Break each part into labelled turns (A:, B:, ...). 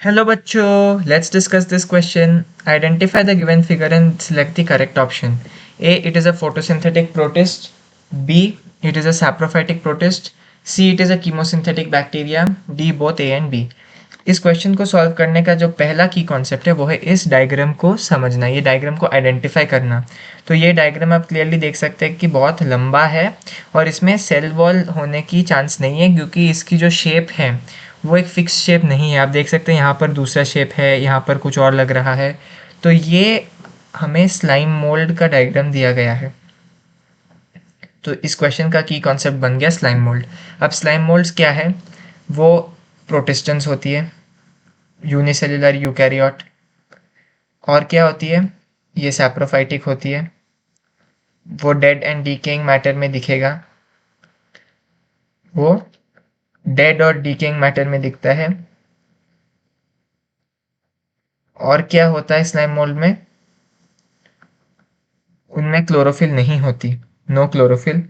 A: Hello बच्चों, let's discuss this question. Identify the given figure and select the correct option. A. It is a photosynthetic protist. B. It is a saprophytic protist. C. It is a chemosynthetic bacteria. D. Both A and B. इस question को solve करने का जो पहला की concept है वो है इस डायग्राम को समझना, ये डायग्राम को आइडेंटिफाई करना। तो ये डायग्राम आप क्लियरली देख सकते हैं कि बहुत लंबा है और इसमें सेल वॉल होने की चांस नहीं है, क्योंकि इसकी जो शेप है वो एक फिक्स शेप नहीं है। आप देख सकते हैं यहाँ पर दूसरा शेप है, यहाँ पर कुछ और लग रहा है। तो ये हमें स्लाइम मोल्ड का डायग्राम दिया गया है। तो इस क्वेश्चन का की कॉन्सेप्ट बन गया स्लाइम मोल्ड। अब स्लाइम मोल्ड्स क्या है? वो प्रोटिस्टेंस होती है, यूनिसेल्युलर यूकैरियोट। और क्या होती है? ये सैप्रोफाइटिक होती है। वो डेड एंड डीकेइंग मैटर में दिखेगा, वो डेड और डीकेइंग मैटर में दिखता है। और क्या होता है स्लाइम मोल्ड में? उनमें क्लोरोफिल नहीं होती, नो क्लोरोफिल।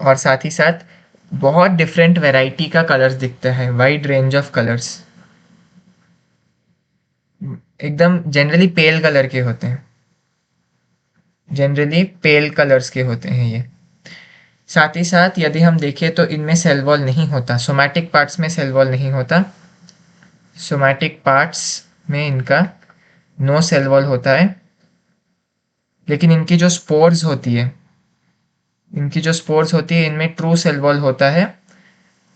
A: और साथ ही साथ बहुत डिफरेंट वैरायटी का कलर्स दिखता है, वाइड रेंज ऑफ कलर्स। एकदम जनरली पेल कलर के होते हैं, जनरली पेल कलर्स के होते हैं ये। साथ ही साथ यदि हम देखें तो इनमें सेल वॉल नहीं होता, सोमैटिक पार्ट्स में सेल वॉल नहीं होता। सोमैटिक पार्ट्स में इनका नो सेल वॉल होता है। लेकिन इनकी जो स्पोर्स होती है इनमें ट्रू सेल वॉल होता है,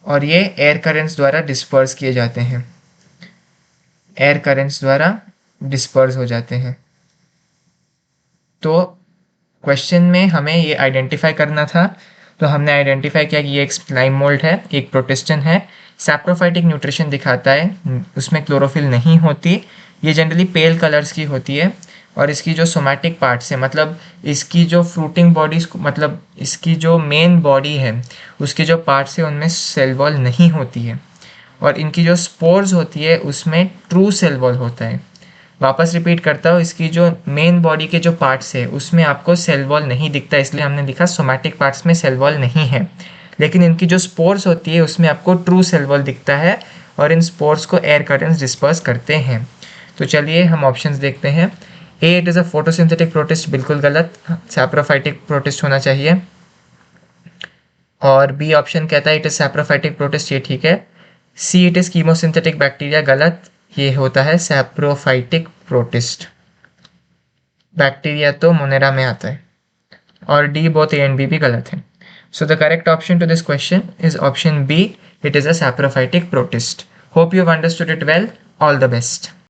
A: और ये एयर करेंट्स द्वारा डिस्पर्स किए जाते हैं, एयर करेंट्स द्वारा डिस्पर्स हो जाते हैं। तो क्वेश्चन में हमें ये आइडेंटिफाई करना था, तो हमने आइडेंटिफाई किया कि ये एक स्लाइम मोल्ड है, एक प्रोटिस्टन है, सैप्रोफाइटिक न्यूट्रिशन दिखाता है, उसमें क्लोरोफिल नहीं होती, ये जनरली पेल कलर्स की होती है। और इसकी जो सोमैटिक पार्ट्स है, मतलब इसकी जो फ्रूटिंग बॉडीज, मतलब इसकी जो मेन बॉडी है उसके जो पार्ट्स है उनमें सेल वॉल नहीं होती है। और इनकी जो स्पोर्स होती है उसमें ट्रू सेल वॉल होता है। वापस रिपीट करता हूँ, इसकी जो मेन बॉडी के जो पार्ट्स है उसमें आपको सेल वॉल नहीं दिखता, इसलिए हमने लिखा सोमैटिक पार्ट्स में सेल वॉल नहीं है। लेकिन इनकी जो स्पोर्स होती है उसमें आपको ट्रू सेल वॉल दिखता है, और इन स्पोर्स को एयर करेंट्स डिस्पर्स करते हैं। तो चलिए हम ऑप्शंस देखते हैं। A. It is a photosynthetic protist, बिल्कुल गलत, सैप्रोफाइटिक प्रोटिस्ट होना चाहिए। और बी ऑप्शन कहता है इट इज़ सैप्रोफाइटिक प्रोटिस्ट, ये ठीक है। C. It is chemosynthetic bacteria, गलत, ये होता है सैप्रोफाइटिक प्रोटिस्ट। बैक्टीरिया तो मोनेरा में आता है। और D both A and B भी गलत है। So the correct option to this question is option B, it is a saprophytic protist. Hope you have understood it well. All the best.